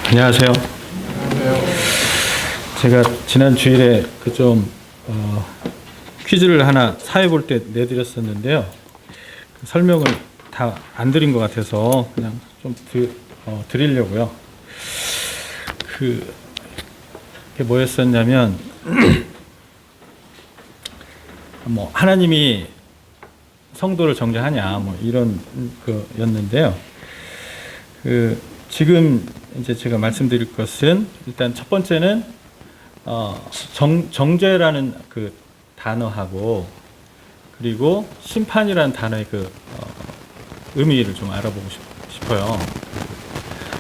안녕하세요. 제가 지난 주일에 퀴즈를 하나 사회 볼 때 내드렸었는데요. 그 설명을 다 안 드린 것 같아서 그냥 좀 드리려고요. 그게 뭐였었냐면 뭐 하나님이 성도를 정죄하냐 뭐 이런 거였는데요. 지금 이제 제가 말씀드릴 것은 일단 첫 번째는 정죄라는 그 단어하고 그리고 심판이라는 단어의 의미를 좀 알아보고 싶어요.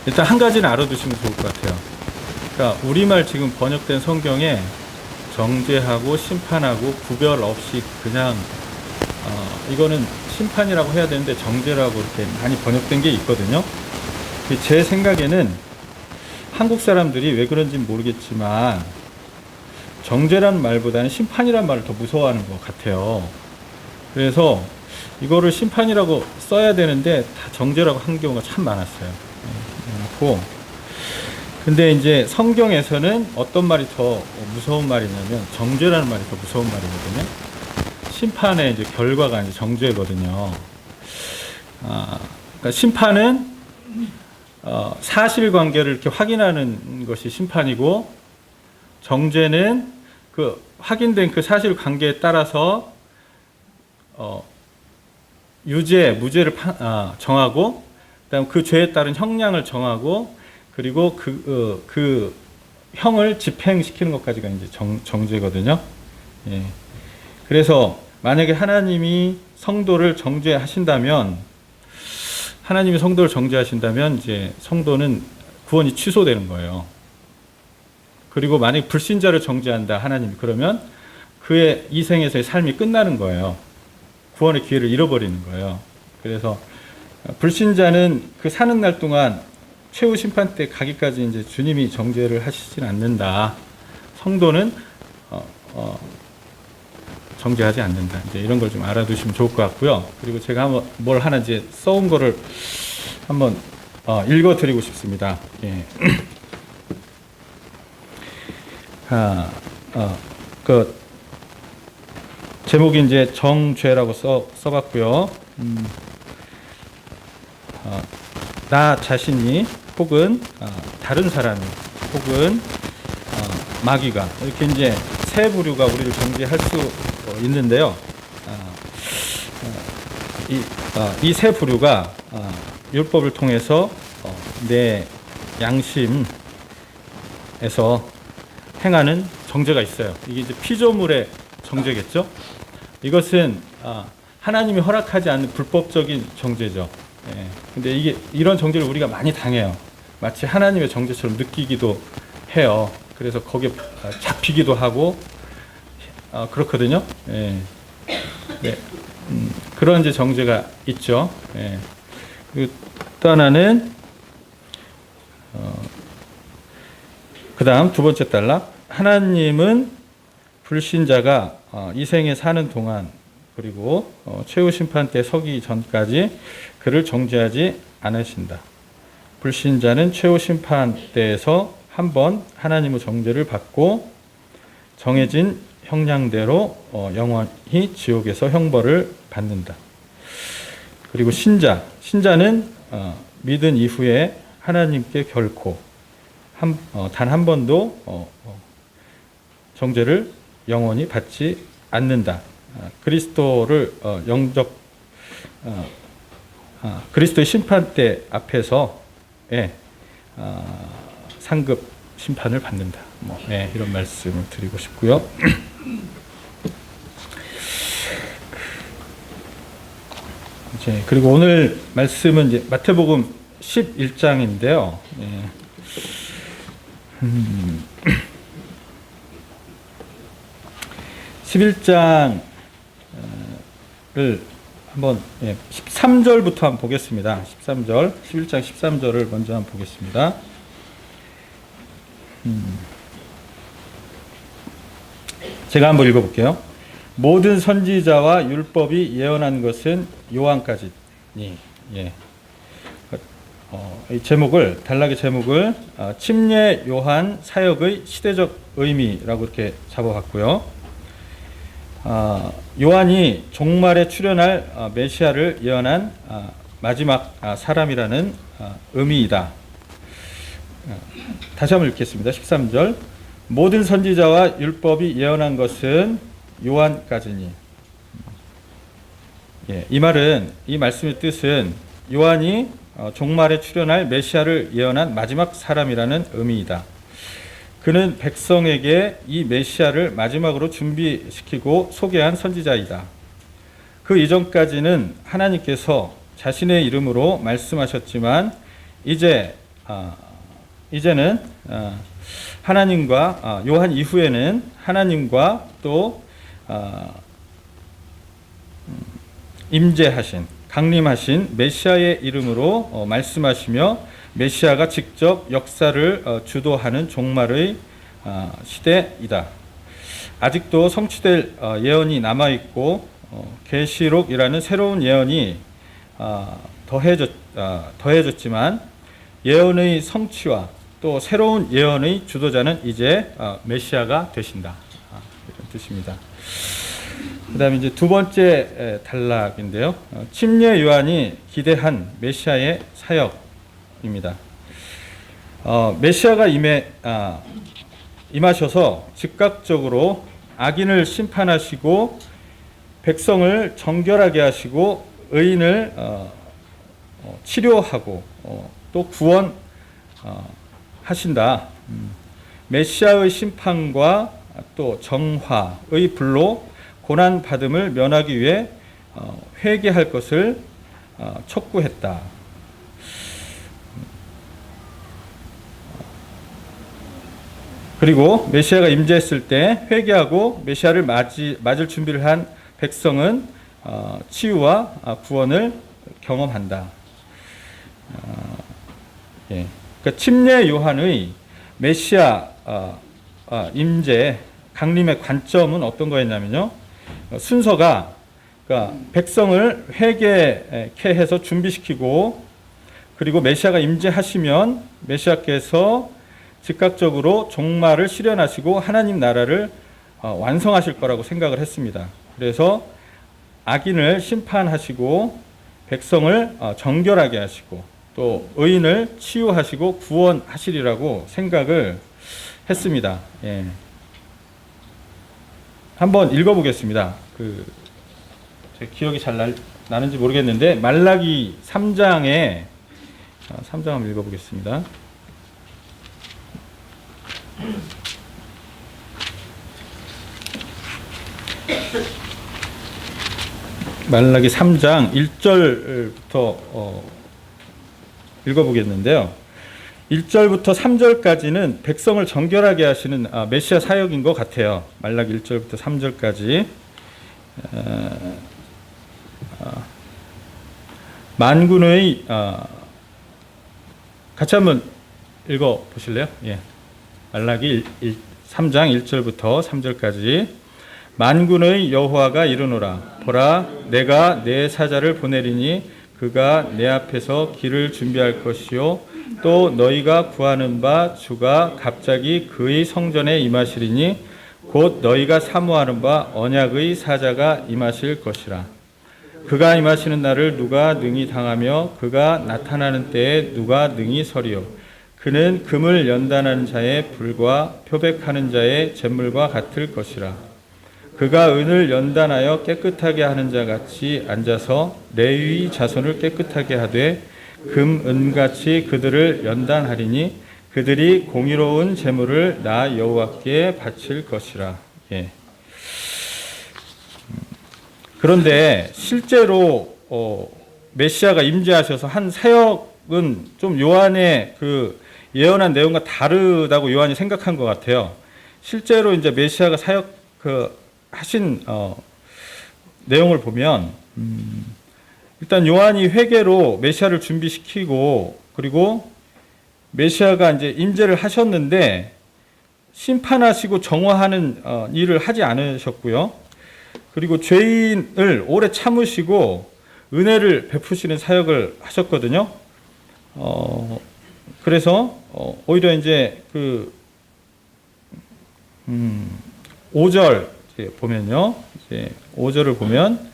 일단 한 가지는 알아두시면 좋을 것 같아요. 그러니까 우리말 지금 번역된 성경에 정죄하고 심판하고 구별 없이 그냥 이거는 심판이라고 해야 되는데 정죄라고 이렇게 많이 번역된 게 있거든요. 제 생각에는 한국 사람들이 왜 그런지 모르겠지만 정죄라는 말보다는 심판이라는 말을 더 무서워하는 것 같아요. 그래서 이거를 심판이라고 써야 되는데 다 정죄라고 한 경우가 참 많았어요. 많고. 근데 이제 성경에서는 어떤 말이 더 무서운 말이냐면 정죄라는 말이 더 무서운 말이거든요. 심판의 이제 결과가 이제 정죄거든요. 그러니까 심판은 사실관계를 이렇게 확인하는 것이 심판이고, 정죄는 그 확인된 그 사실관계에 따라서 유죄, 무죄를 정하고, 그다음 그 죄에 따른 형량을 정하고, 그리고 그 형을 집행시키는 것까지가 이제 정죄거든요. 예. 그래서 만약에 하나님이 성도를 정죄하신다면, 이제 성도는 구원이 취소되는 거예요. 그리고 만약 불신자를 정죄한다 하나님이, 그러면 그의 이 생에서의 삶이 끝나는 거예요. 구원의 기회를 잃어버리는 거예요. 그래서 불신자는 그 사는 날 동안 최후 심판 때 가기까지 이제 주님이 정죄를 하시진 않는다. 성도는 정죄하지 않는다. 이제 이런 걸 좀 알아두시면 좋을 것 같고요. 그리고 제가 한번 뭘 하나 이제 써온 거를 한번 읽어드리고 싶습니다. 예. 그 제목이 이제 정죄라고 써봤고요. 나 자신이 혹은 다른 사람이 혹은 마귀가, 이렇게 이제 세 부류가 우리를 정죄할 수 있는데요. 이 세 부류가 율법을 통해서 내 양심에서 행하는 정죄가 있어요. 이게 이제 피조물의 정죄겠죠. 이것은 하나님이 허락하지 않는 불법적인 정죄죠. 예. 근데 이런 정죄를 우리가 많이 당해요. 마치 하나님의 정죄처럼 느끼기도 해요. 그래서 거기에 잡히기도 하고 그렇거든요. 예. 네. 그런 이제 정죄가 있죠. 예. 그리고 또 하나는 그다음 두 번째 단락, 하나님은 불신자가 이 생에 사는 동안 그리고 최후 심판 때 서기 전까지 그를 정죄하지 않으신다. 불신자는 최후 심판 때에서 한번 하나님의 정죄를 받고 정해진 형량대로 영원히 지옥에서 형벌을 받는다. 그리고 신자는 믿은 이후에 하나님께 결코 단 한 번도 정죄를 영원히 받지 않는다. 그리스도를 그리스도의 심판대 앞에서 상급 심판을 받는다. 이런 말씀을 드리고 싶고요. 그리고 오늘 말씀은 이제 마태복음 11장인데요. 11장을 한번 13절부터 한번 보겠습니다. 13절, 11장 13절을 먼저 한번 보겠습니다. 제가 한번 읽어볼게요. 모든 선지자와 율법이 예언한 것은 요한까지니. 예. 이 제목을 단락의 제목을 침례 요한 사역의 시대적 의미라고 이렇게 잡아봤고요. 요한이 종말에 출현할 메시아를 예언한 마지막 사람이라는 의미이다. 다시 한번 읽겠습니다. 13절 모든 선지자와 율법이 예언한 것은 요한까지니. 이 말은 이 말씀의 뜻은 요한이 종말에 출현할 메시아를 예언한 마지막 사람이라는 의미이다. 그는 백성에게 이 메시아를 마지막으로 준비시키고 소개한 선지자이다. 그 이전까지는 하나님께서 자신의 이름으로 말씀하셨지만 이제는 하나님과 요한 이후에는 하나님과 또 임재하신 강림하신 메시아의 이름으로 말씀하시며 메시아가 직접 역사를 주도하는 종말의 시대이다. 아직도 성취될 예언이 남아있고 계시록이라는 새로운 예언이 더해졌지만 예언의 성취와 또 새로운 예언의 주도자는 이제 메시아가 되신다. 이런 뜻입니다. 그 다음에 이제 두 번째 단락인데요. 침례 요한이 기대한 메시아의 사역입니다. 메시아가 임하셔서 즉각적으로 악인을 심판하시고 백성을 정결하게 하시고 의인을 치료하고 또 구원하신다. 메시아의 심판과 또 정화의 불로 고난받음을 면하기 위해 회개할 것을 촉구했다. 그리고 메시아가 임재했을 때 회개하고 메시아를 맞을 준비를 한 백성은 치유와 구원을 경험한다. 그러니까 침례 요한의 메시아 임재 강림의 관점은 어떤 거였냐면요. 순서가 그러니까 백성을 회개케 해서 준비시키고 그리고 메시아가 임재하시면 메시아께서 즉각적으로 종말을 실현하시고 하나님 나라를 완성하실 거라고 생각을 했습니다. 그래서 악인을 심판하시고 백성을 정결하게 하시고 또 의인을 치유하시고 구원하시리라고 생각을 했습니다. 한번 읽어보겠습니다. 제 기억이 잘 나는지 모르겠는데 말라기 3장에 3장 한번 읽어보겠습니다. 말라기 3장 1절부터 읽어보겠는데요. 1절부터 3절까지는 백성을 정결하게 하시는 메시아 사역인 것 같아요. 말라기 1절부터 3절까지 만군의 같이 한번 읽어보실래요? 말라기 3장 1절부터 3절까지 만군의 여호와가 이르노라 보라 내가 내 사자를 보내리니 그가 내 앞에서 길을 준비할 것이요 또 너희가 구하는 바 주가 갑자기 그의 성전에 임하시리니 곧 너희가 사모하는 바 언약의 사자가 임하실 것이라. 그가 임하시는 날을 누가 능히 당하며 그가 나타나는 때에 누가 능히 서리요. 그는 금을 연단하는 자의 불과 표백하는 자의 잿물과 같을 것이라. 그가 은을 연단하여 깨끗하게 하는 자 같이 앉아서 레위 자손을 깨끗하게 하되 금, 은같이 그들을 연단하리니 그들이 공의로운 제물을 나 여호와께 바칠 것이라. 그런데 실제로 메시아가 임재하셔서 한 사역은 좀 요한의 그 예언한 내용과 다르다고 요한이 생각한 것 같아요. 실제로 이제 메시아가 사역 하신 내용을 보면 일단 요한이 회개로 메시아를 준비시키고 그리고 메시아가 이제 임재를 하셨는데 심판하시고 정화하는 일을 하지 않으셨고요. 그리고 죄인을 오래 참으시고 은혜를 베푸시는 사역을 하셨거든요. 그래서 오히려 이제 5절 보면요. 이제 5절을 보면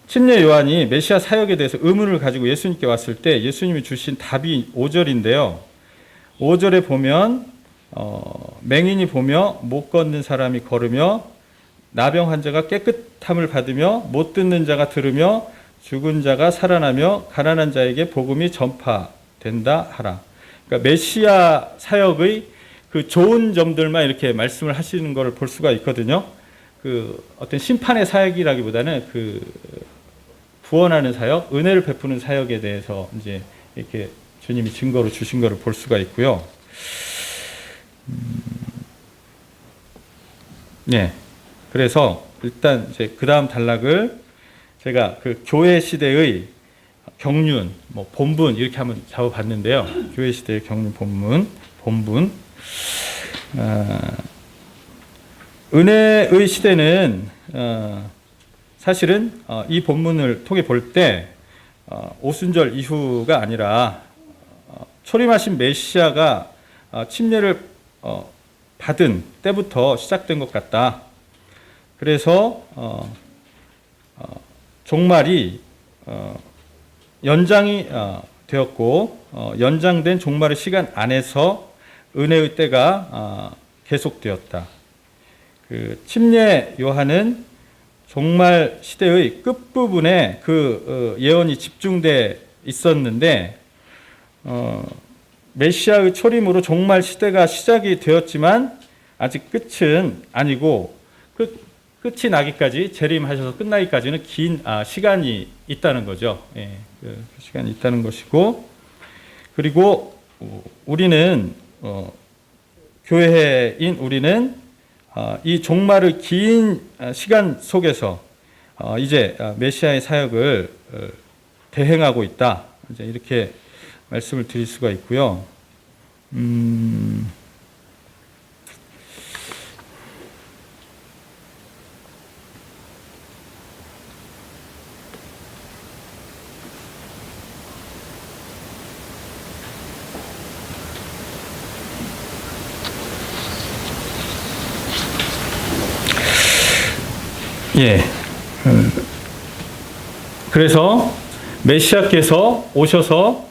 침례 요한이 메시아 사역에 대해서 의문을 가지고 예수님께 왔을 때 예수님이 주신 답이 5절인데요. 5절에 보면 맹인이 보며 못 걷는 사람이 걸으며 나병 환자가 깨끗함을 받으며 못 듣는 자가 들으며 죽은 자가 살아나며 가난한 자에게 복음이 전파된다 하라. 그러니까 메시아 사역의 그 좋은 점들만 이렇게 말씀을 하시는 것을 볼 수가 있거든요. 어떤 심판의 사역이라기보다는 구원하는 사역, 은혜를 베푸는 사역에 대해서 이제 이렇게 주님이 증거로 주신 것을 볼 수가 있고요. 네. 그래서 일단 이제 그 다음 단락을 제가 교회 시대의 경륜, 본분 이렇게 한번 잡아봤는데요. 교회 시대의 경륜, 본분. 은혜의 시대는 사실은 이 본문을 통해 볼 때 오순절 이후가 아니라 초림하신 메시아가 침례를 받은 때부터 시작된 것 같다. 그래서 종말이 연장이 되었고 연장된 종말의 시간 안에서 은혜의 때가 계속되었다. 침례 요한은 종말 시대의 끝부분에 예언이 집중돼 있었는데 메시아의 초림으로 종말 시대가 시작이 되었지만 아직 끝은 아니고 끝이 나기까지 재림하셔서 끝나기까지는 긴 시간이 있다는 거죠. 예, 그 시간이 있다는 것이고, 그리고 우리는 교회인 우리는 이 종말의 긴 시간 속에서 이제 메시아의 사역을 대행하고 있다. 이제 이렇게 말씀을 드릴 수가 있고요. 예. 그래서 메시아께서 오셔서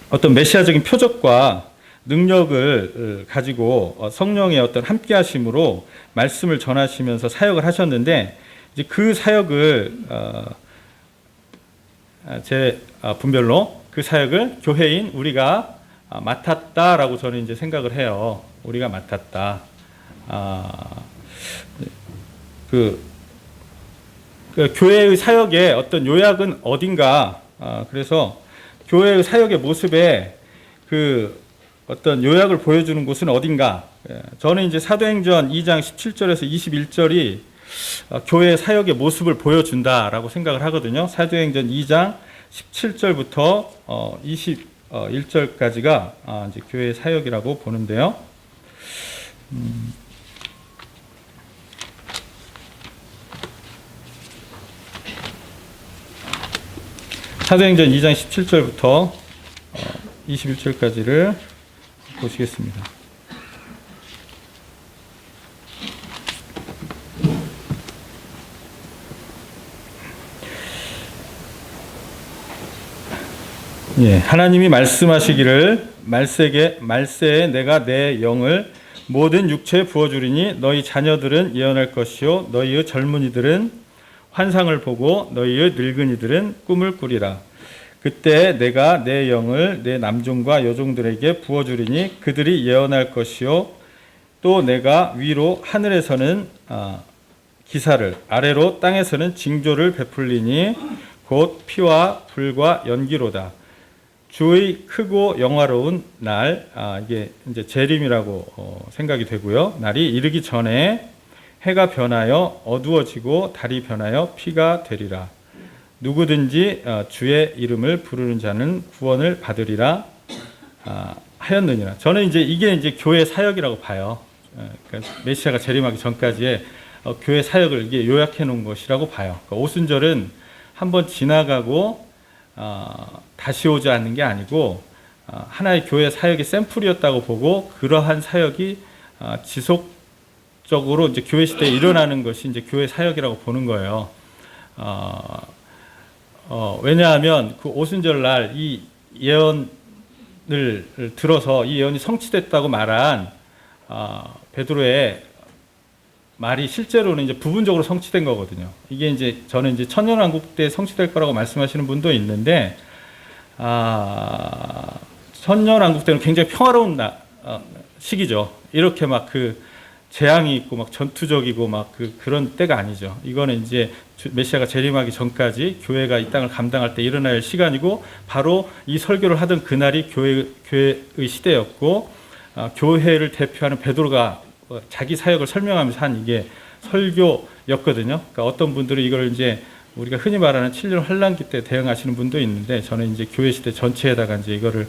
어떤 메시아적인 표적과 능력을 가지고 성령의 어떤 함께하심으로 말씀을 전하시면서 사역을 하셨는데, 이제 그 사역을 제 분별로 그 사역을 교회인 우리가 맡았다라고 저는 이제 생각을 해요. 우리가 맡았다. 교회의 사역의 어떤 요약은 어딘가. 그래서 교회의 사역의 모습에 어떤 요약을 보여주는 곳은 어딘가. 저는 이제 사도행전 2장 17절에서 21절이 교회의 사역의 모습을 보여준다라고 생각을 하거든요. 사도행전 2장 17절부터 21절까지가 이제 교회의 사역이라고 보는데요. 사도행전 2장 17절부터 21절까지를 보시겠습니다. 예, 하나님이 말씀하시기를 말세에 내가 내 영을 모든 육체에 부어주리니 너희 자녀들은 예언할 것이요 너희의 젊은이들은 환상을 보고 너희의 늙은이들은 꿈을 꾸리라. 그때 내가 내 영을 내 남종과 여종들에게 부어주리니 그들이 예언할 것이요 또 내가 위로 하늘에서는 기사를 아래로 땅에서는 징조를 베풀리니 곧 피와 불과 연기로다. 주의 크고 영화로운 날, 이게 이제 재림이라고 생각이 되고요. 날이 이르기 전에 해가 변하여 어두워지고 달이 변하여 피가 되리라. 누구든지 주의 이름을 부르는 자는 구원을 받으리라 하였느니라. 저는 이제 이게 이제 교회 사역이라고 봐요. 그러니까 메시아가 재림하기 전까지의 교회 사역을 이게 요약해 놓은 것이라고 봐요. 그러니까 오순절은 한번 지나가고 다시 오지 않는 게 아니고 하나의 교회 사역의 샘플이었다고 보고 그러한 사역이 지속적으로 이제 교회 시대에 일어나는 것이 이제 교회 사역이라고 보는 거예요. 왜냐하면 그 오순절 날 이 예언을 들어서 이 예언이 성취됐다고 말한 베드로의 말이 실제로는 이제 부분적으로 성취된 거거든요. 이게 이제 저는 이제 천년왕국 때 성취될 거라고 말씀하시는 분도 있는데, 천년왕국 때는 굉장히 평화로운 시기죠. 이렇게 막 그 재앙이 있고 막 전투적이고 막 그런 때가 아니죠. 이거는 이제 메시아가 재림하기 전까지 교회가 이 땅을 감당할 때 일어날 시간이고, 바로 이 설교를 하던 그날이 교회의 시대였고, 교회를 대표하는 베드로가 자기 사역을 설명하면서 한 이게 설교였거든요. 그러니까 어떤 분들은 이걸 이제 우리가 흔히 말하는 7년 환란기 때 대응하시는 분도 있는데, 저는 이제 교회 시대 전체에다가 이제 이거를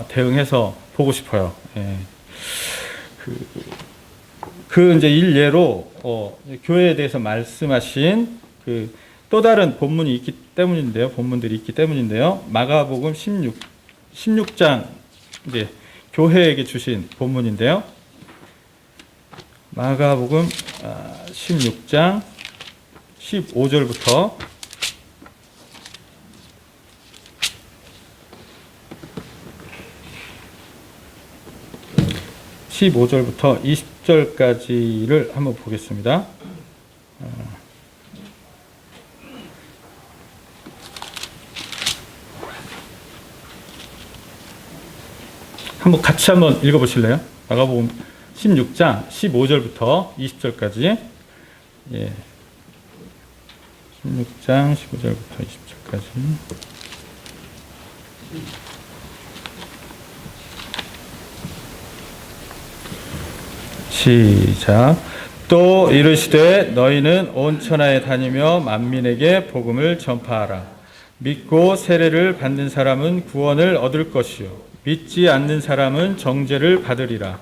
대응해서 보고 싶어요. 예. 그 이제 일례로 교회에 대해서 말씀하신 그 또 다른 본문이 있기 때문인데요. 본문들이 있기 때문인데요. 마가복음 16장 이제 교회에게 주신 본문인데요. 마가복음 16장 15절부터 15절부터 20절까지를 한번 보겠습니다. 같이 한번 읽어보실래요? 마가복음 16장 15절부터 20절까지. 예. 16장 15절부터 20절까지. 시작. 또 이르시되 너희는 온 천하에 다니며 만민에게 복음을 전파하라. 믿고 세례를 받는 사람은 구원을 얻을 것이요 믿지 않는 사람은 정죄를 받으리라.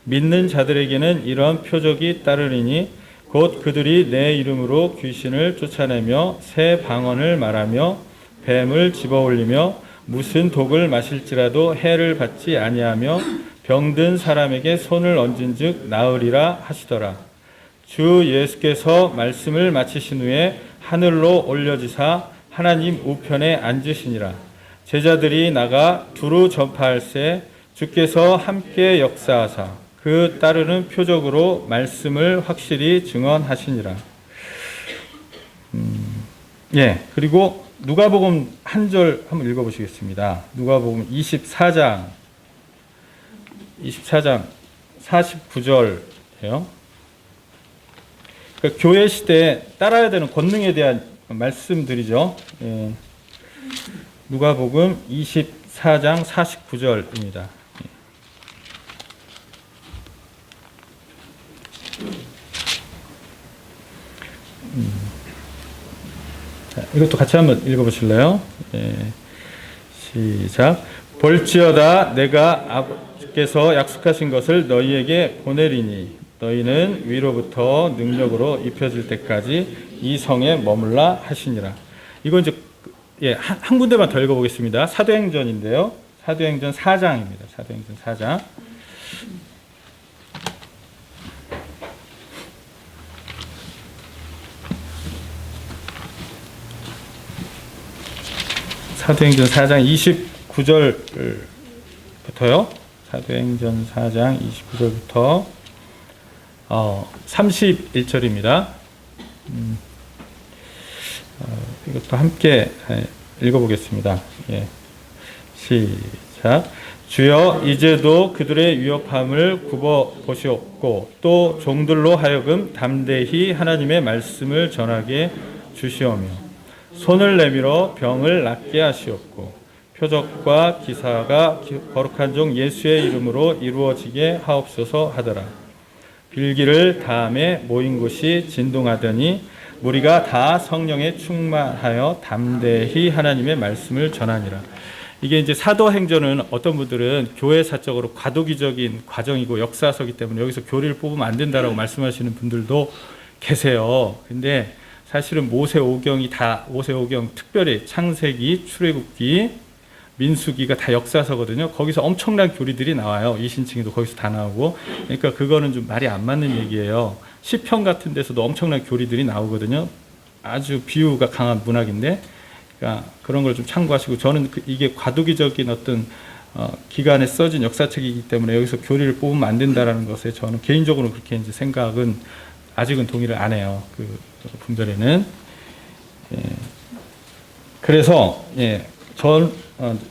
믿는 자들에게는 이런 표적이 따르리니 곧 그들이 내 이름으로 귀신을 쫓아내며 새 방언을 말하며 뱀을 집어올리며 무슨 독을 마실지라도 해를 받지 아니하며 병든 사람에게 손을 얹은즉 나으리라 하시더라. 주 예수께서 말씀을 마치신 후에 하늘로 올려지사 하나님 우편에 앉으시니라. 제자들이 나가 두루 전파할세 주께서 함께 역사하사 그 따르는 표적으로 말씀을 확실히 증언하시니라. 예, 그리고 누가복음 한 절 한번 읽어보시겠습니다. 누가복음 24장 49절이에요. 그러니까 교회 시대에 따라야 되는 권능에 대한 말씀들이죠. 예. 누가복음 24장 49절입니다. 자, 이것도 같이 한번 읽어보실래요? 예. 시작. 볼지어다 내가 아버지께서 약속하신 것을 너희에게 보내리니 너희는 위로부터 능력으로 입혀질 때까지 이 성에 머물라 하시니라. 이건 이제 한 군데만 더 읽어보겠습니다. 사도행전인데요. 사도행전 4장입니다. 사도행전 4장. 사도행전 4장 29절부터요. 사도행전 4장 29절부터 31절입니다. 이것도 함께 읽어보겠습니다. 예. 시작. 주여 이제도 그들의 위협함을 굽어 보시옵고 또 종들로 하여금 담대히 하나님의 말씀을 전하게 주시오며 손을 내밀어 병을 낫게 하시옵고 표적과 기사가 거룩한 종 예수의 이름으로 이루어지게 하옵소서 하더라. 빌기를 다음에 모인 곳이 진동하더니 무리가 다 성령에 충만하여 담대히 하나님의 말씀을 전하니라. 이게 이제 사도행전은 어떤 분들은 교회사적으로 과도기적인 과정이고 역사서기 때문에 여기서 교리를 뽑으면 안 된다라고 말씀하시는 분들도 계세요. 근데 사실은 모세오경이 다 모세오경 특별히 창세기, 출애굽기, 민수기가 다 역사서거든요. 거기서 엄청난 교리들이 나와요. 이신칭이도 거기서 다 나오고. 그러니까 그거는 좀 말이 안 맞는 얘기예요. 시편 같은 데서도 엄청난 교리들이 나오거든요. 아주 비유가 강한 문학인데, 그러니까 그런 걸 좀 참고하시고, 저는 이게 과도기적인 어떤 기간에 써진 역사책이기 때문에 여기서 교리를 뽑으면 안 된다라는 것에 저는 개인적으로 그렇게 이제 생각은 아직은 동의를 안 해요. 그 분별에는. 예. 그래서 예,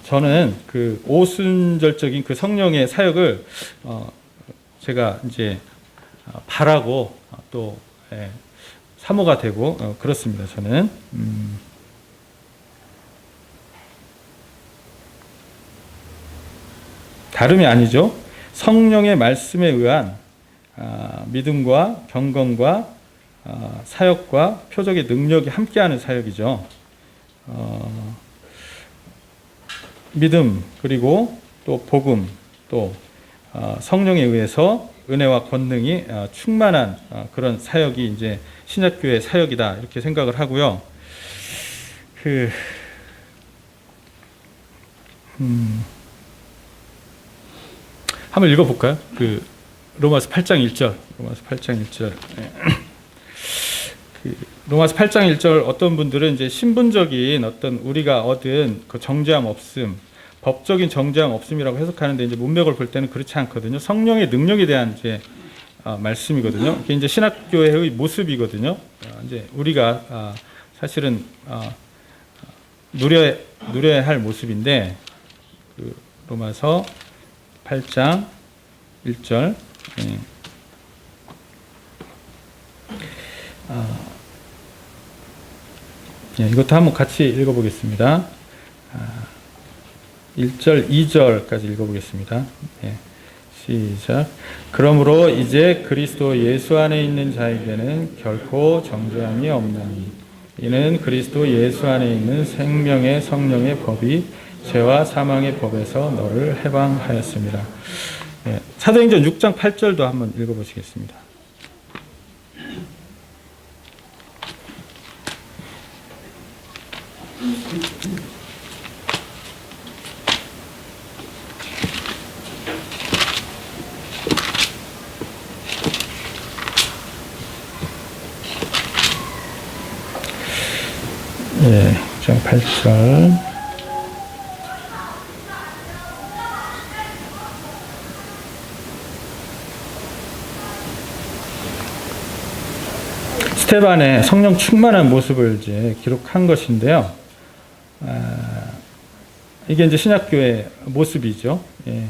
저는 그 오순절적인 그 성령의 사역을 제가 이제 바라고 또 예, 사모가 되고 그렇습니다. 저는. 다름이 아니죠. 성령의 말씀에 의한 믿음과 경건과 사역과 표적의 능력이 함께하는 사역이죠. 믿음 그리고 또 복음 또 성령에 의해서 은혜와 권능이 충만한 그런 사역이 이제 신약교회 사역이다 이렇게 생각을 하고요. 한번 읽어볼까요? 로마서 8장 1절. 로마서 8장 1절. 로마서 8장 1절 어떤 분들은 이제 신분적인 어떤 우리가 얻은 그 정죄함 없음, 법적인 정죄함 없음이라고 해석하는데 이제 문맥을 볼 때는 그렇지 않거든요. 성령의 능력에 대한 이제 말씀이거든요. 이게 이제 신학교회의 모습이거든요. 이제 우리가 사실은 누려야 할 모습인데 로마서 8장 1절. 이것도 한번 같이 읽어보겠습니다. 1절, 2절까지 읽어보겠습니다. 시작. 그러므로 이제 그리스도 예수 안에 있는 자에게는 결코 정죄함이 없나니 이는 그리스도 예수 안에 있는 생명의 성령의 법이 죄와 사망의 법에서 너를 해방하였습니다. 사도행전 6장 8절도 한번 읽어보시겠습니다. 예, 6장 8절. 스테반의 성령 충만한 모습을 이제 기록한 것인데요. 이게 이제 신약교회 모습이죠. 예,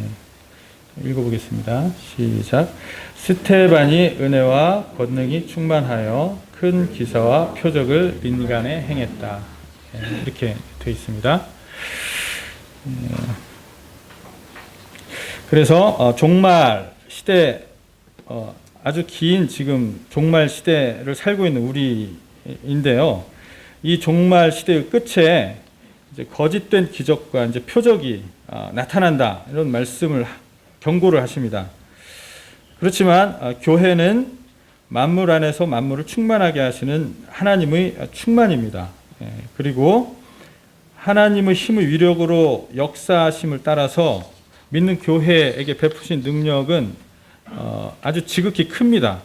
읽어보겠습니다. 시작. 스테반이 은혜와 권능이 충만하여 큰 기사와 표적을 민간에 행했다. 예, 이렇게 되어 있습니다. 그래서 종말 시대 아주 긴 지금 종말 시대를 살고 있는 우리인데요. 이 종말 시대의 끝에 이제 거짓된 기적과 이제 표적이 나타난다 이런 말씀을 경고를 하십니다. 그렇지만 교회는 만물 안에서 만물을 충만하게 하시는 하나님의 충만입니다. 그리고 하나님의 힘의 위력으로 역사하심을 따라서 믿는 교회에게 베푸신 능력은 아주 지극히 큽니다.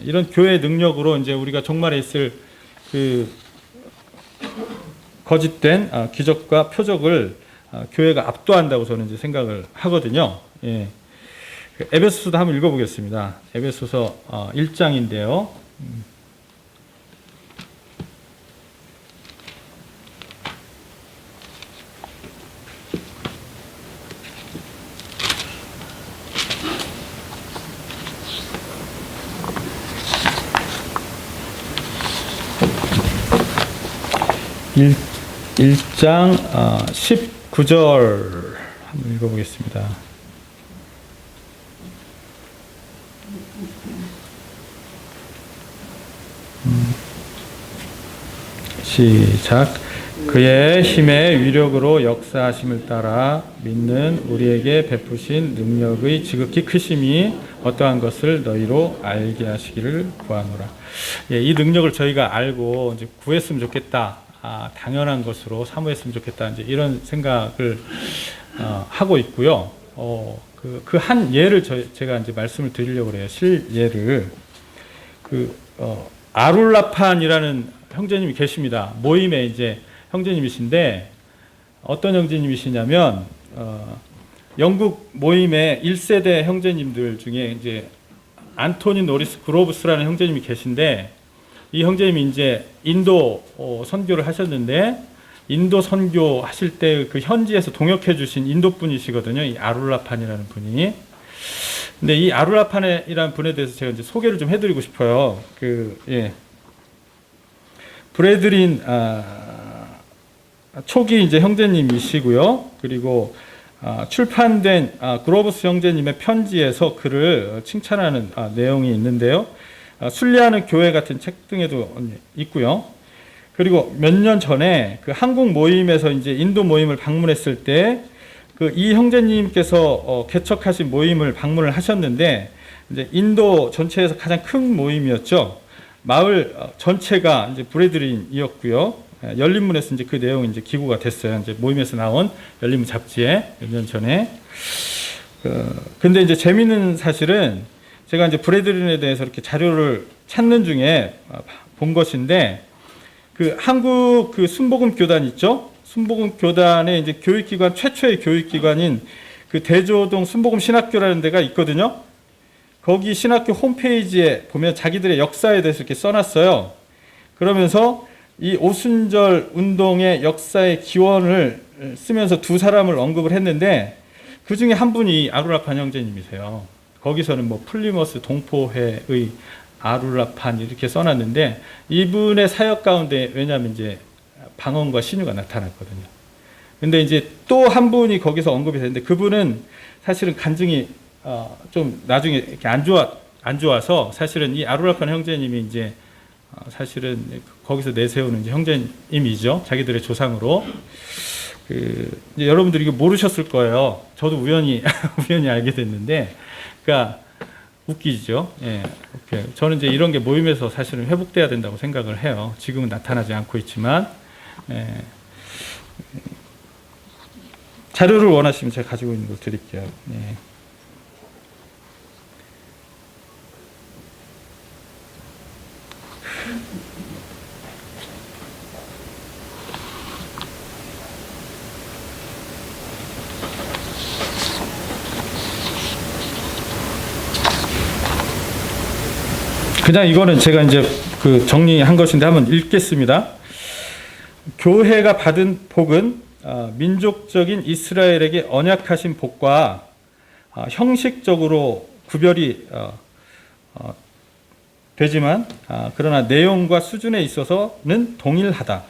이런 교회의 능력으로 이제 우리가 종말에 있을 그 거짓된 기적과 표적을 교회가 압도한다고 저는 이제 생각을 하거든요. 예. 에베소서도 한번 읽어보겠습니다. 에베소서 1장인데요. 1장 19절 한번 읽어보겠습니다. 시작. 그의 힘의 위력으로 역사하심을 따라 믿는 우리에게 베푸신 능력의 지극히 크심이 어떠한 것을 너희로 알게 하시기를 구하노라. 예, 이 능력을 저희가 알고 이제 구했으면 좋겠다. 당연한 것으로 사모했으면 좋겠다. 이제 이런 생각을 하고 있고요. 그 한 예를 제가 이제 말씀을 드리려고 그래요. 실예를. 아룰라판이라는 형제님이 계십니다. 모임에 이제 형제님이신데 어떤 형제님이시냐면 영국 모임의 1세대 형제님들 중에 이제 안토니 노리스 그로브스라는 형제님이 계신데 이 형제님이 이제 인도 선교를 하셨는데 인도 선교 하실 때 그 현지에서 동역해 주신 인도 분이시거든요. 이 아룰라판이라는 분이. 근데 이 아룰라판이라는 분에 대해서 제가 이제 소개를 좀 해드리고 싶어요. 브래드린 초기 이제 형제님이시고요. 그리고 출판된 그로브스 형제님의 편지에서 그를 칭찬하는 내용이 있는데요. 순례하는 교회 같은 책 등에도 있고요. 그리고 몇 년 전에 그 한국 모임에서 이제 인도 모임을 방문했을 때 그 이 형제님께서 개척하신 모임을 방문을 하셨는데 이제 인도 전체에서 가장 큰 모임이었죠. 마을 전체가 이제 브레드린이었고요. 열린문에서 이제 그 내용이 이제 기고가 됐어요. 이제 모임에서 나온 열린문 잡지에 몇 년 전에. 근데 이제 재미있는 사실은 제가 이제 브레드린에 대해서 이렇게 자료를 찾는 중에 본 것인데 그 한국 그 순복음 교단 있죠? 순복음 교단의 이제 교육기관 최초의 교육기관인 그 대조동 순복음 신학교라는 데가 있거든요. 거기 신학교 홈페이지에 보면 자기들의 역사에 대해서 이렇게 써놨어요. 그러면서 이 오순절 운동의 역사의 기원을 쓰면서 두 사람을 언급을 했는데 그 중에 한 분이 아룰라판 형제님이세요. 거기서는 뭐 플리머스 동포회의 아룰라판 이렇게 써놨는데 이분의 사역 가운데 왜냐하면 이제 방언과 신유가 나타났거든요. 근데 이제 또 한 분이 거기서 언급이 됐는데 그분은 사실은 간증이 좀 나중에 이렇게 안 좋아서 사실은 이 아룰라판 형제님이 이제 사실은 거기서 내세우는 이제 형제님이죠. 자기들의 조상으로. 이제 여러분들이 이거 모르셨을 거예요. 저도 우연히 알게 됐는데, 그러니까 웃기죠. 예, 오케이. 저는 이제 이런 게 모임에서 사실은 회복돼야 된다고 생각을 해요. 지금은 나타나지 않고 있지만, 자료를 원하시면 제가 가지고 있는 걸 드릴게요. 예. 그냥 이거는 제가 이제 그 정리한 것인데 한번 읽겠습니다. 교회가 받은 복은 민족적인 이스라엘에게 언약하신 복과 형식적으로 구별이 되지만 그러나 내용과 수준에 있어서는 동일하다.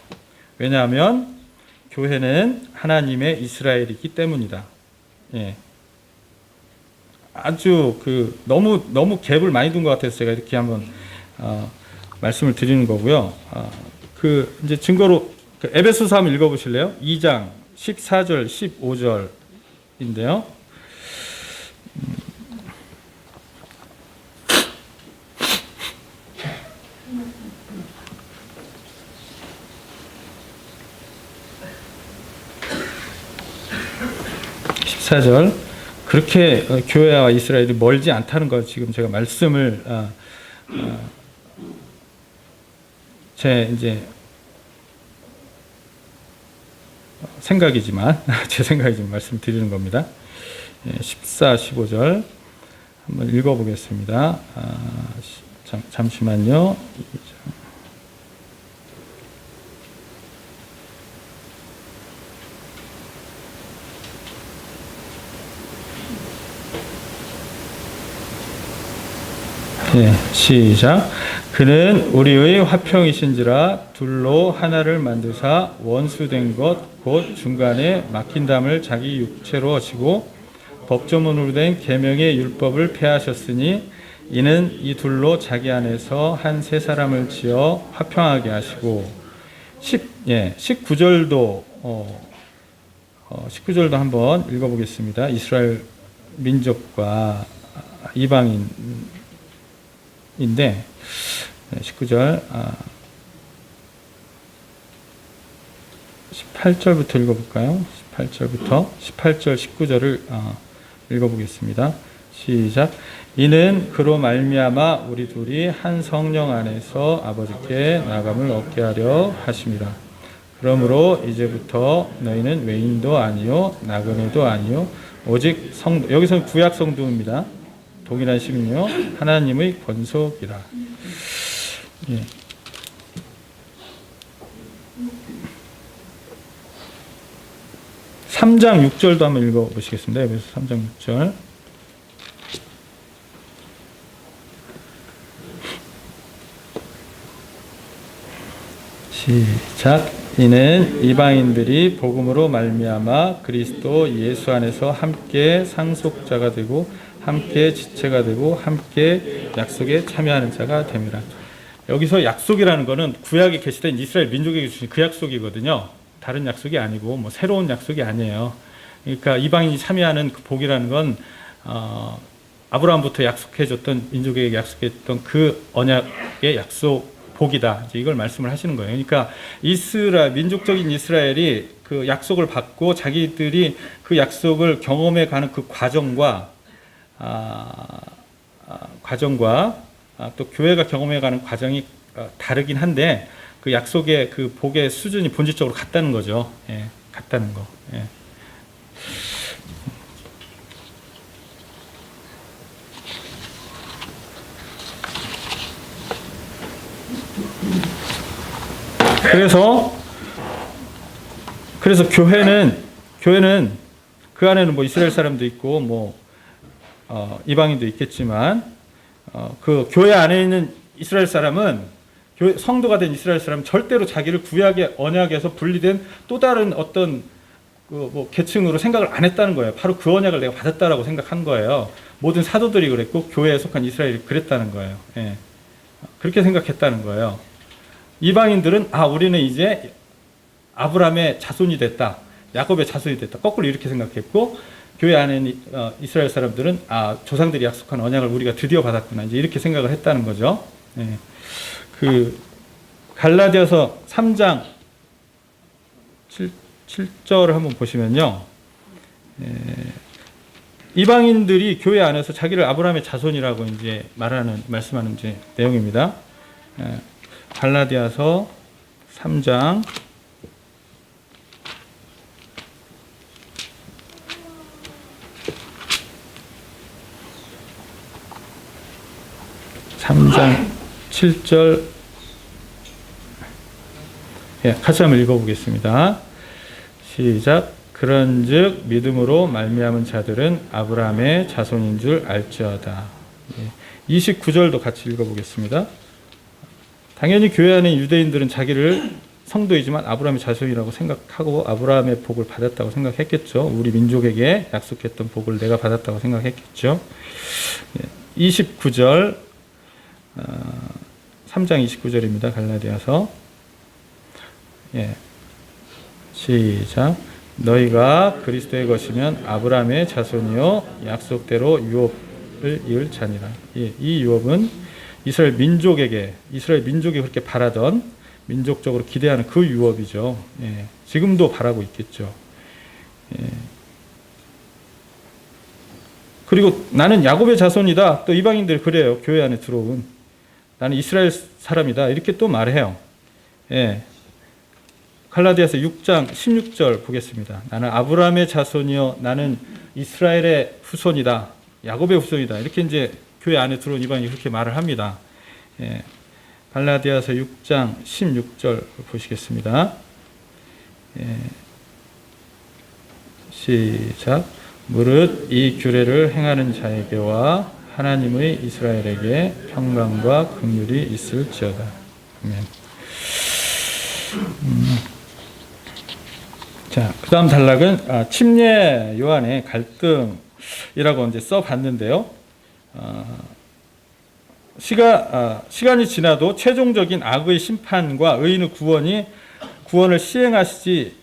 왜냐하면 교회는 하나님의 이스라엘이기 때문이다. 예. 아주 너무 갭을 많이 둔 것 같아서 제가 이렇게 한번 말씀을 드리는 거고요. 이제 증거로 에베소서 한번 읽어보실래요? 2장 14절 15절인데요. 그렇게 교회와 이스라엘이 멀지 않다는 걸 지금 제가 말씀을 제 이제 생각이지만 말씀드리는 겁니다. 14, 15절 한번 읽어보겠습니다. 잠시만요. 시작. 그는 우리의 화평이신지라 둘로 하나를 만드사 원수된 것 곧 중간에 막힌 담을 자기 육체로 하시고 법조문으로 된 계명의 율법을 폐하셨으니 이는 이 둘로 자기 안에서 한 세 사람을 지어 화평하게 하시고 19절도 19절도 한번 읽어보겠습니다. 이스라엘 민족과 이방인인데 19절 18절부터 읽어볼까요? 18절 19절을 읽어보겠습니다. 시작. 이는 그로 말미암아 우리 둘이 한 성령 안에서 아버지께 나감을 얻게 하려 하심이라. 그러므로 이제부터 너희는 외인도 아니요 나그네도 아니요 오직 성도, 여기서는 구약 성도입니다. 동일한 시민요 하나님의 권속이라. 예. 3장 6절도 한번 읽어보시겠습니다. 그래서 3장 6절. 시작. 이는 이방인들이 복음으로 말미암아 그리스도 예수 안에서 함께 상속자가 되고 함께 지체가 되고 함께 약속에 참여하는 자가 됨이라. 여기서 약속이라는 것은 구약에 계시된 이스라엘 민족에게 주신 그 약속이거든요. 다른 약속이 아니고 뭐 새로운 약속이 아니에요. 그러니까 이방인이 참여하는 그 복이라는 건 아브라함부터 약속해줬던 민족에게 약속했던 그 언약의 약속 복이다. 이제 이걸 말씀을 하시는 거예요. 그러니까 민족적인 이스라엘이 그 약속을 받고 자기들이 그 약속을 경험해 가는 그 과정과 또 교회가 경험해 가는 과정이 다르긴 한데 그 약속의 그 복의 수준이 본질적으로 같다는 거죠. 예, 같다는 거. 예. 그래서 교회는 그 안에는 뭐 이스라엘 사람도 있고 뭐 이방인도 있겠지만 그 교회 안에 있는 이스라엘 사람은 성도가 된 이스라엘 사람은 절대로 자기를 구약의 언약에서 분리된 또 다른 어떤 그 계층으로 생각을 안 했다는 거예요. 바로 그 언약을 내가 받았다라고 생각한 거예요. 모든 사도들이 그랬고 교회에 속한 이스라엘이 그랬다는 거예요. 예. 그렇게 생각했다는 거예요. 이방인들은 우리는 이제 아브라함의 자손이 됐다. 야곱의 자손이 됐다. 거꾸로 이렇게 생각했고 교회 안에 있는 이스라엘 사람들은 조상들이 약속한 언약을 우리가 드디어 받았구나. 이제 이렇게 생각을 했다는 거죠. 예. 그 갈라디아서 3장 7절을 한번 보시면요. 이방인들이 교회 안에서 자기를 아브라함의 자손이라고 이제 말씀하는 이제 내용입니다. 갈라디아서 3장 7절 같이 한번 읽어보겠습니다. 시작. 그런즉 믿음으로 말미암은 자들은 아브라함의 자손인 줄 알지어다. 29절도 같이 읽어보겠습니다. 당연히 교회 안에 유대인들은 자기를 성도이지만 아브라함의 자손이라고 생각하고 아브라함의 복을 받았다고 생각했겠죠. 우리 민족에게 약속했던 복을 내가 받았다고 생각했겠죠. 29절 3장 29절입니다. 갈라디아서. 시작. 너희가 그리스도의 것이면 아브라함의 자손이요 약속대로 유업을 이을 자니라. 이 유업은 이스라엘 민족이 그렇게 바라던 민족적으로 기대하는 그 유업이죠. 지금도 바라고 있겠죠. 그리고 나는 야곱의 자손이다. 또 이방인들이 그래요. 교회 안에 들어온 나는 이스라엘 사람이다. 이렇게 또 말해요. 갈라디아서 6장 16절 보겠습니다. 나는 아브라함의 자손이요 나는 이스라엘의 후손이다. 야곱의 후손이다. 이렇게 이제 교회 안에 들어온 이방인이 그렇게 말을 합니다. 갈라디아서 6장 16절 보시겠습니다. 시작. 무릇 이 규례를 행하는 자에게와 하나님의 이스라엘에게 평강과 긍휼이 있을지어다. 아멘. 자, 그 다음 단락은 침례 요한의 갈등이라고 이제 써봤는데요. 시간이 지나도 최종적인 악의 심판과 의인의 구원이 구원을 시행하시지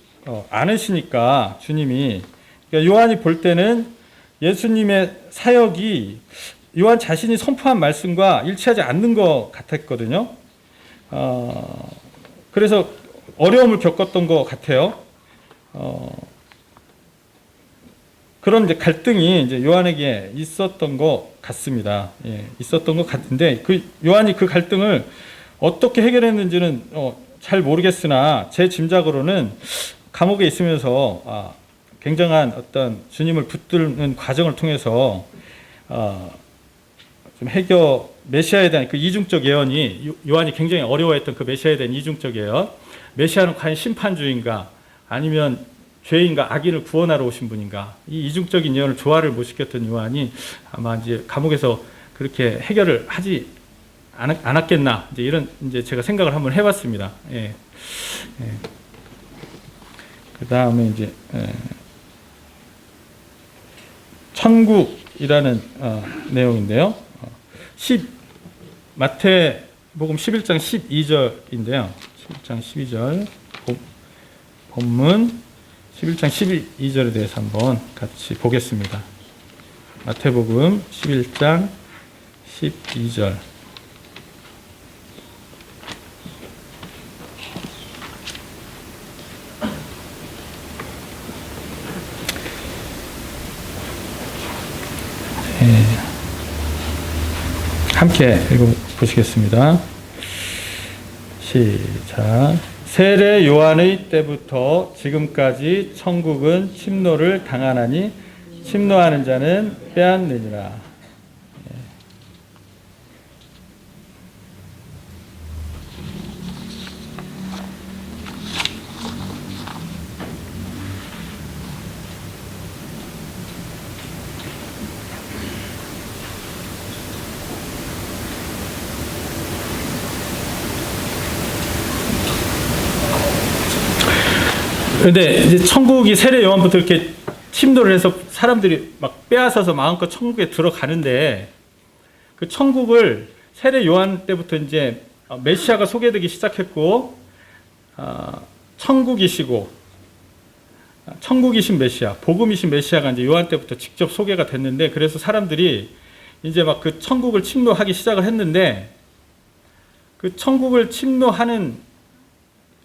않으시니까 주님이, 그러니까 요한이 볼 때는 예수님의 사역이 요한 자신이 선포한 말씀과 일치하지 않는 것 같았거든요. 그래서 어려움을 겪었던 것 같아요. 그런 이제 갈등이 이제 요한에게 있었던 것 같습니다. 예, 있었던 것 같은데 그 요한이 그 갈등을 어떻게 해결했는지는 잘 모르겠으나 제 짐작으로는 감옥에 있으면서 굉장한 어떤 주님을 붙드는 과정을 통해서 좀 메시아에 대한 그 이중적 예언이, 요한이 굉장히 어려워했던 그 메시아에 대한 이중적 예언, 메시아는 과연 심판주인가 아니면 죄인과 악인을 구원하러 오신 분인가, 이 이중적인 예언을 조화를 못 시켰던 요한이 아마 이제 감옥에서 그렇게 해결을 하지 않았겠나, 이제 이런 이제 제가 생각을 한번 해봤습니다. 예. 그 다음에 이제 천국이라는 내용인데요. 마태복음 11장 12절인데요. 11장 12절 본문 11장 12절에 대해서 한번 같이 보겠습니다. 마태복음 11장 12절. 함께 읽어보시겠습니다. 시작. 세례 요한의 때부터 지금까지 천국은 침노를 당하나니 침노하는 자는 빼앗느니라. 근데 이제 천국이 세례 요한부터 이렇게 침노를 해서 사람들이 막 빼앗아서 마음껏 천국에 들어가는데, 그 천국을 세례 요한 때부터 이제 메시아가 소개되기 시작했고, 천국이신 메시아, 복음이신 메시아가 이제 요한 때부터 직접 소개가 됐는데, 그래서 사람들이 이제 막 그 천국을 침노하기 시작을 했는데, 그 천국을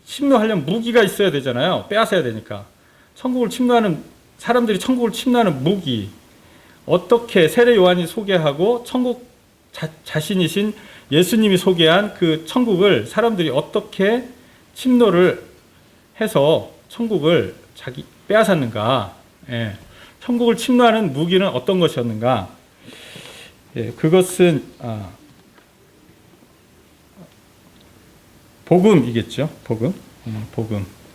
침노하려면 무기가 있어야 되잖아요. 빼앗아야 되니까. 사람들이 천국을 침노하는 무기, 어떻게 세례 요한이 소개하고 천국 자신이신 예수님이 소개한 그 천국을 사람들이 어떻게 침노를 해서 천국을 빼앗았는가. 예. 천국을 침노하는 무기는 어떤 것이었는가. 예, 그것은 복음이겠죠. 복음.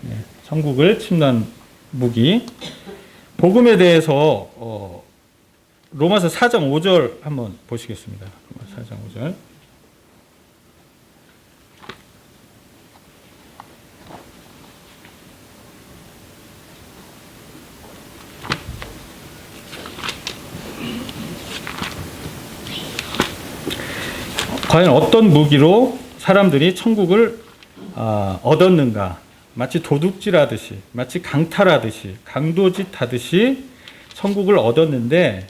예, 천국을 침노한 무기. 복음에 대해서 로마서 4장 5절 한번 보시겠습니다. 로마서 4장 5절. 과연 어떤 무기로 사람들이 천국을 얻었는가? 마치 도둑질하듯이, 마치 강탈하듯이, 강도짓하듯이 천국을 얻었는데,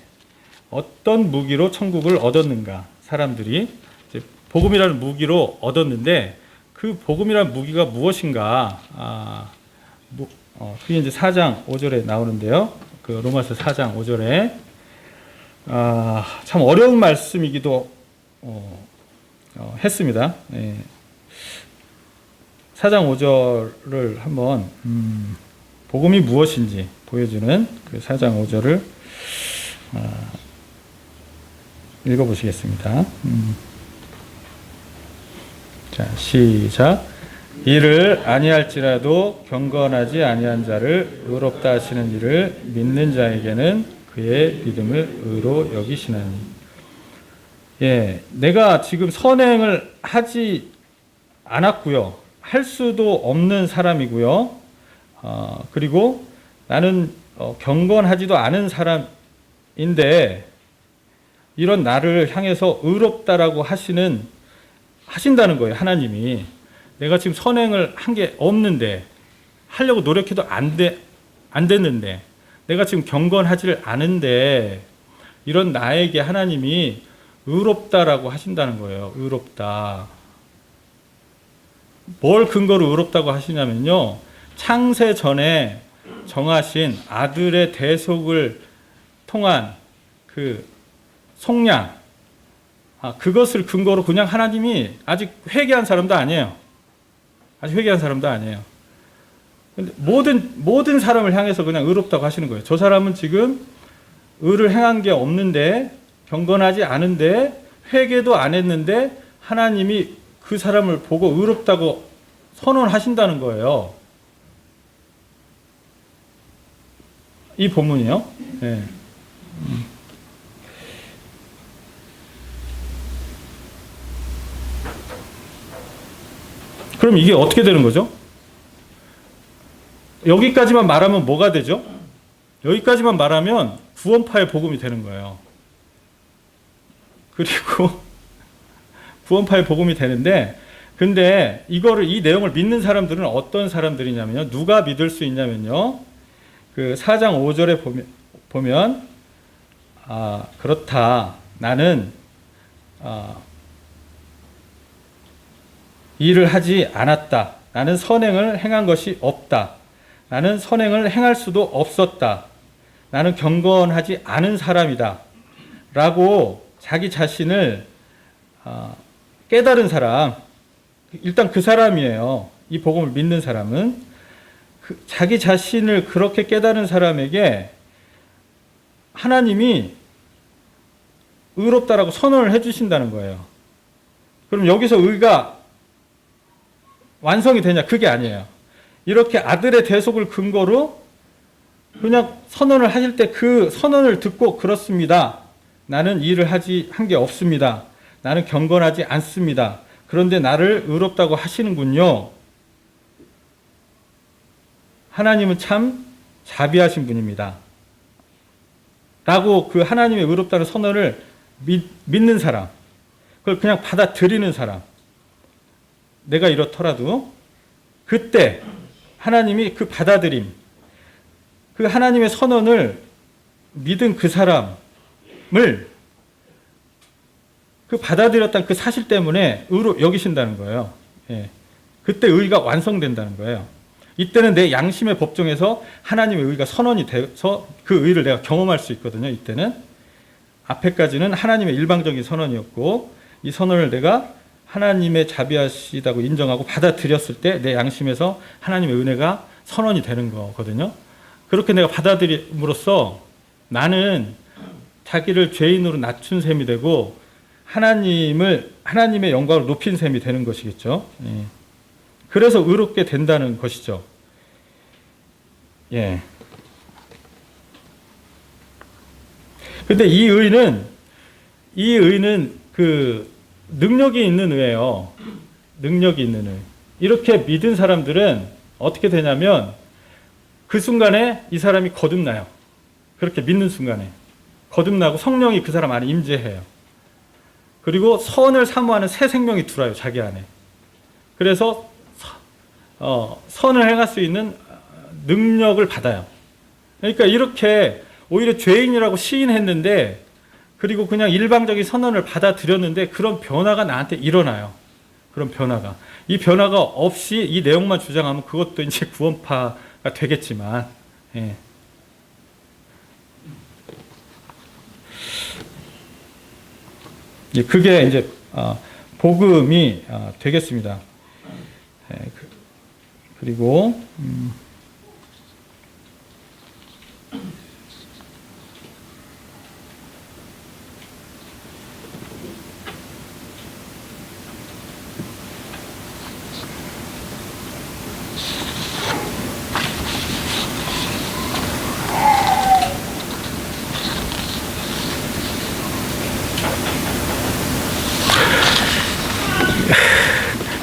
어떤 무기로 천국을 얻었는가? 사람들이 이제 복음이라는 무기로 얻었는데, 그 복음이라는 무기가 무엇인가? 그게 이제 4장 5절에 나오는데요. 그 로마서 4장 5절에 참 어려운 말씀이기도 했습니다. 예. 4장 5절을 한번 복음이 무엇인지 보여주는 그 4장 5절을 읽어보시겠습니다. 자, 시작. 이를 아니할지라도 경건하지 아니한 자를 의롭다 하시는 이를 믿는 자에게는 그의 믿음을 의로 여기시나니. 예, 내가 지금 선행을 하지 않았고요. 할 수도 없는 사람이고요. 그리고 나는 경건하지도 않은 사람인데, 이런 나를 향해서 의롭다라고 하신다는 거예요. 하나님이. 내가 지금 선행을 한 게 없는데, 하려고 노력해도 안 됐는데, 내가 지금 경건하지를 않은데, 이런 나에게 하나님이 의롭다라고 하신다는 거예요. 의롭다. 뭘 근거로 의롭다고 하시냐면요, 창세 전에 정하신 아들의 대속을 통한 그 속량, 그것을 근거로 그냥 하나님이 아직 회개한 사람도 아니에요. 아직 회개한 사람도 아니에요. 근데 모든 사람을 향해서 그냥 의롭다고 하시는 거예요. 저 사람은 지금 의를 행한 게 없는데, 경건하지 않은데, 회개도 안 했는데, 하나님이 그 사람을 보고 의롭다고 선언하신다는 거예요. 이 본문이요. 네. 그럼 이게 어떻게 되는 거죠? 여기까지만 말하면 뭐가 되죠? 여기까지만 말하면 구원파의 복음이 되는 거예요. 그리고 구원파의 복음이 되는데, 근데 이 내용을 믿는 사람들은 어떤 사람들이냐면요, 누가 믿을 수 있냐면요, 그 4장 5절에 보면 그렇다, 나는 일을 하지 않았다, 나는 선행을 행한 것이 없다, 나는 선행을 행할 수도 없었다, 나는 경건하지 않은 사람이다 라고 자기 자신을 깨달은 사람, 일단 그 사람이에요. 이 복음을 믿는 사람은 자기 자신을 그렇게 깨달은 사람에게 하나님이 의롭다라고 선언을 해주신다는 거예요. 그럼 여기서 의가 완성이 되냐? 그게 아니에요. 이렇게 아들의 대속을 근거로 그냥 선언을 하실 때 그 선언을 듣고, 그렇습니다, 나는 일을 한 게 없습니다, 나는 경건하지 않습니다, 그런데 나를 의롭다고 하시는군요, 하나님은 참 자비하신 분입니다 라고 그 하나님의 의롭다는 선언을 믿는 사람, 그걸 그냥 받아들이는 사람, 내가 이렇더라도 그때 하나님이 그 받아들임, 그 하나님의 선언을 믿은 그 사람을 그 받아들였다는 그 사실 때문에 의로 여기신다는 거예요. 예. 그때 의가 완성된다는 거예요. 이때는 내 양심의 법정에서 하나님의 의가 선언이 돼서 그 의를 내가 경험할 수 있거든요. 이때는 앞에까지는 하나님의 일방적인 선언이었고, 이 선언을 내가 하나님의 자비하시다고 인정하고 받아들였을 때 내 양심에서 하나님의 은혜가 선언이 되는 거거든요. 그렇게 내가 받아들임으로써 나는 자기를 죄인으로 낮춘 셈이 되고 하나님의 영광을 높인 셈이 되는 것이겠죠. 예. 그래서 의롭게 된다는 것이죠. 예. 근데 이 의는 그 능력이 있는 의예요. 능력이 있는 의. 이렇게 믿은 사람들은 어떻게 되냐면 그 순간에 이 사람이 거듭나요. 그렇게 믿는 순간에 거듭나고 성령이 그 사람 안에 임재해요. 그리고 선을 사모하는 새 생명이 들어와요, 자기 안에. 그래서 선을 행할 수 있는 능력을 받아요. 그러니까 이렇게 오히려 죄인이라고 시인했는데, 그리고 그냥 일방적인 선언을 받아들였는데 그런 변화가 나한테 일어나요. 그런 변화가. 이 변화가 없이 이 내용만 주장하면 그것도 이제 구원파가 되겠지만, 예. 그게 이제 복음이 되겠습니다. 예. 그리고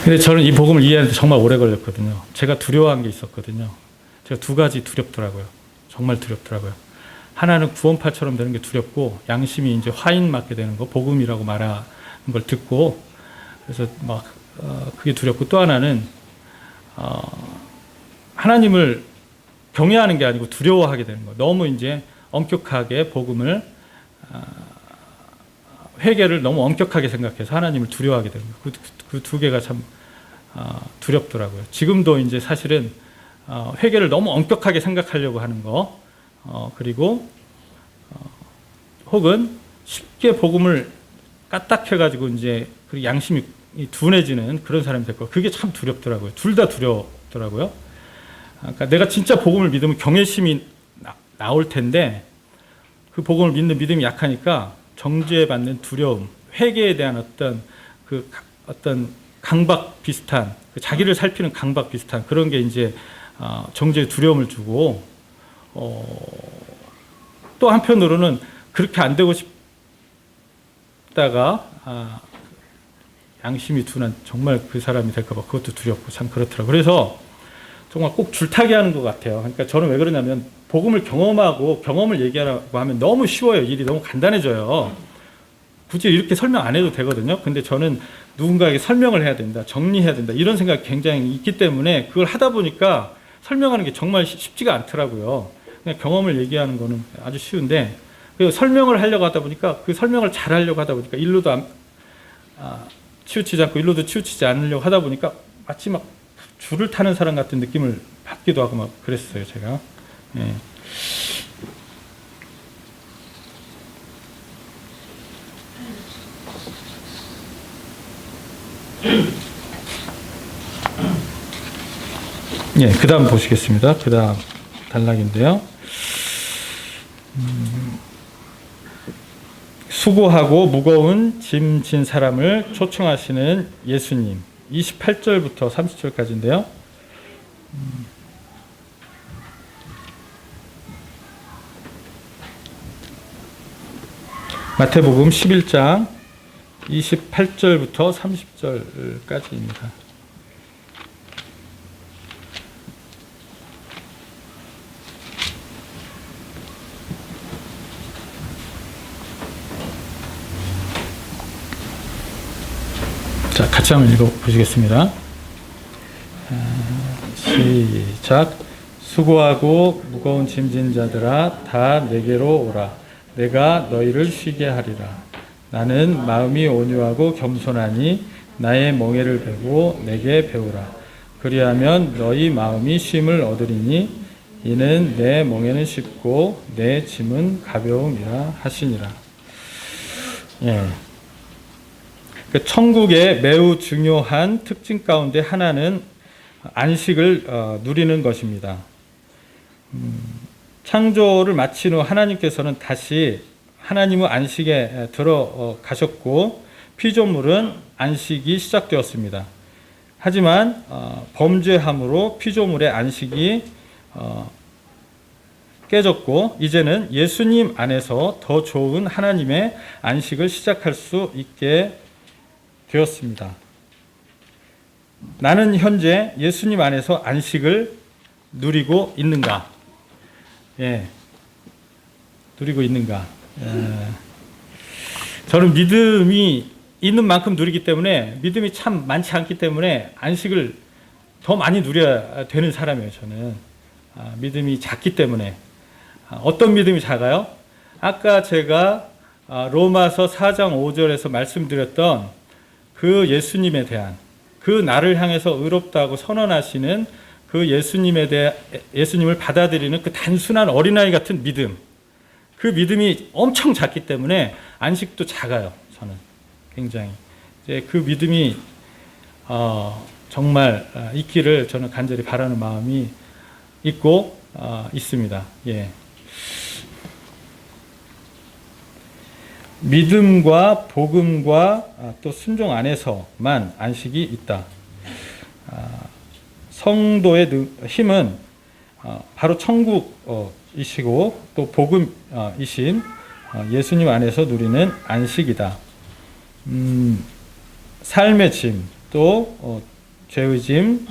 근데 저는 이 복음을 이해하는데 정말 오래 걸렸거든요. 제가 두려워한 게 있었거든요. 제가 두 가지 두렵더라고요. 정말 두렵더라고요. 하나는 구원파처럼 되는 게 두렵고, 양심이 이제 화인 맞게 되는 거, 복음이라고 말하는 걸 듣고, 그래서 막 그게 두렵고, 또 하나는 하나님을 경외하는 게 아니고 두려워하게 되는 거예요. 너무 이제 엄격하게 복음을 회개를 너무 엄격하게 생각해서 하나님을 두려워하게 되는 거예요. 그 두 개가 참 두렵더라고요. 지금도 이제 사실은 회개를 너무 엄격하게 생각하려고 하는 거, 그리고 혹은 쉽게 복음을 까딱해가지고 이제 그 양심이 둔해지는 그런 사람이 될 거. 그게 참 두렵더라고요. 둘 다 두렵더라고요. 그러니까 내가 진짜 복음을 믿으면 경외심이 나올 텐데, 그 복음을 믿는 믿음이 약하니까 정죄받는 두려움, 회개에 대한 어떤 강박 비슷한, 자기를 살피는 강박 비슷한 그런 게 이제 정죄의 두려움을 주고, 또 한편으로는 그렇게 안 되고 싶다가 양심이 둔한 정말 그 사람이 될까 봐 그것도 두렵고 참 그렇더라고요. 그래서 정말 꼭 줄타기 하는 것 같아요. 그러니까 저는 왜 그러냐면, 복음을 경험하고 경험을 얘기하라고 하면 너무 쉬워요. 일이 너무 간단해져요. 굳이 이렇게 설명 안 해도 되거든요. 근데 저는 누군가에게 설명을 해야 된다, 정리해야 된다, 이런 생각이 굉장히 있기 때문에 그걸 하다 보니까 설명하는 게 정말 쉽지가 않더라고요. 그냥 경험을 얘기하는 거는 아주 쉬운데, 설명을 하려고 하다 보니까, 그 설명을 잘 하려고 하다 보니까 일로도 치우치지 않고 일로도 치우치지 않으려고 하다 보니까 마치 막 줄을 타는 사람 같은 느낌을 받기도 하고 막 그랬어요, 제가. 예. 예, 그 다음 보시겠습니다. 그 다음 단락인데요. 수고하고 무거운 짐 진 사람을 초청하시는 예수님. 28절부터 30절까지인데요. 마태복음 11장 28절부터 30절까지입니다. 자, 같이 한번 읽어보시겠습니다. 시작. 수고하고 무거운 짐진 자들아, 다 내게로 오라. 내가 너희를 쉬게 하리라. 나는 마음이 온유하고 겸손하니 나의 멍에를 베고 내게 배우라. 그리하면 너희 마음이 쉼을 얻으리니 이는 내 멍에는 쉽고 내 짐은 가벼움이라 하시니라. 예. 천국의 매우 중요한 특징 가운데 하나는 안식을 누리는 것입니다. 창조를 마친 후 하나님께서는 다시 하나님의 안식에 들어가셨고 피조물은 안식이 시작되었습니다. 하지만 범죄함으로 피조물의 안식이 깨졌고, 이제는 예수님 안에서 더 좋은 하나님의 안식을 시작할 수 있게 되었습니다. 나는 현재 예수님 안에서 안식을 누리고 있는가? 예, 누리고 있는가? 저는 믿음이 있는 만큼 누리기 때문에, 믿음이 참 많지 않기 때문에 안식을 더 많이 누려야 되는 사람이에요. 저는 믿음이 작기 때문에. 어떤 믿음이 작아요? 아까 제가 로마서 4장 5절에서 말씀드렸던 그 예수님에 대한, 그 나를 향해서 의롭다고 선언하시는 그 예수님을 받아들이는 그 단순한 어린아이 같은 믿음, 그 믿음이 엄청 작기 때문에 안식도 작아요. 저는 굉장히 이제 그 믿음이 정말 있기를 저는 간절히 바라는 마음이 있고 있습니다. 예. 믿음과 복음과 또 순종 안에서만 안식이 있다. 성도의 힘은 바로 천국이시고 또 복음이신 예수님 안에서 누리는 안식이다. 삶의 짐, 또 죄의 짐,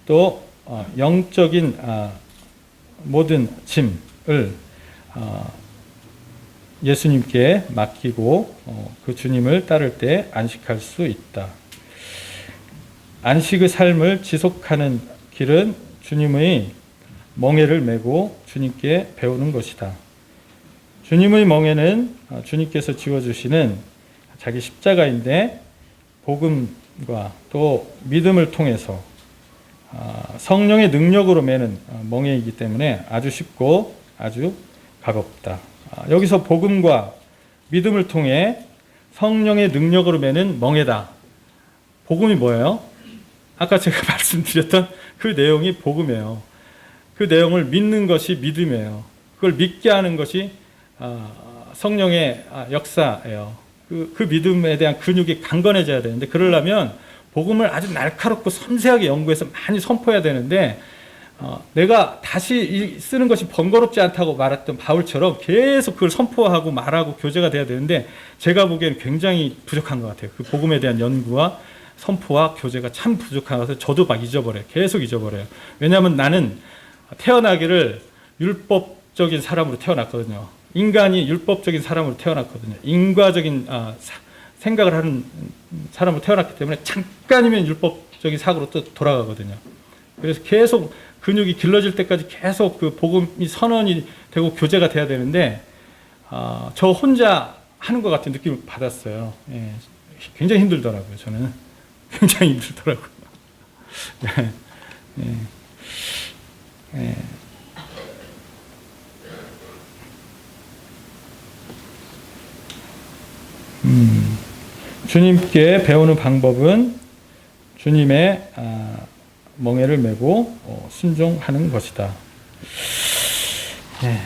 또 영적인 모든 짐을 예수님께 맡기고 그 주님을 따를 때 안식할 수 있다. 안식의 삶을 지속하는 길은 주님의 멍에를 메고 주님께 배우는 것이다. 주님의 멍에는 주님께서 지어주시는 자기 십자가인데 복음과 또 믿음을 통해서 성령의 능력으로 매는 멍에이기 때문에 아주 쉽고 아주 가볍다. 여기서 복음과 믿음을 통해 성령의 능력으로 매는 멍에다. 복음이 뭐예요? 아까 제가 말씀드렸던 그 내용이 복음이에요. 그 내용을 믿는 것이 믿음이에요. 그걸 믿게 하는 것이 성령의 역사예요. 그 믿음에 대한 근육이 강건해져야 되는데, 그러려면 복음을 아주 날카롭고 섬세하게 연구해서 많이 선포해야 되는데, 내가 다시 쓰는 것이 번거롭지 않다고 말했던 바울처럼 계속 그걸 선포하고 말하고 교제가 돼야 되는데, 제가 보기에는 굉장히 부족한 것 같아요. 그 복음에 대한 연구와 선포와 교제가 참 부족해서 저도 막 잊어버려요. 계속 잊어버려요. 왜냐하면 나는 태어나기를 율법적인 사람으로 태어났거든요. 인간이 율법적인 사람으로 태어났거든요. 인과적인 생각을 하는 사람으로 태어났기 때문에 잠깐이면 율법적인 사고로 또 돌아가거든요. 그래서 계속 근육이 길러질 때까지 계속 그 복음이 선언이 되고 교제가 돼야 되는데, 저 혼자 하는 것 같은 느낌을 받았어요. 예, 굉장히 힘들더라고요. 저는 굉장히 힘들더라고요. 예, 예, 예. 주님께 배우는 방법은 주님의 멍에를 메고 순종하는 것이다. 네.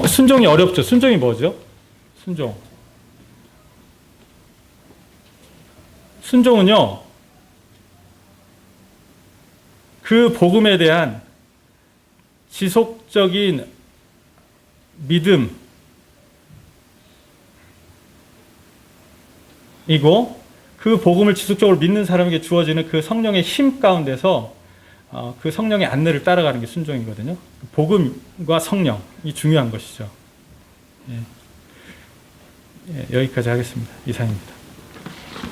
순종이 어렵죠. 순종이 뭐죠? 순종은요, 그 복음에 대한 지속적인 믿음, 이고 그 복음을 지속적으로 믿는 사람에게 주어지는 그 성령의 힘 가운데서 그 성령의 안내를 따라가는 게 순종이거든요. 복음과 성령이 중요한 것이죠. 예. 예, 여기까지 하겠습니다. 이상입니다.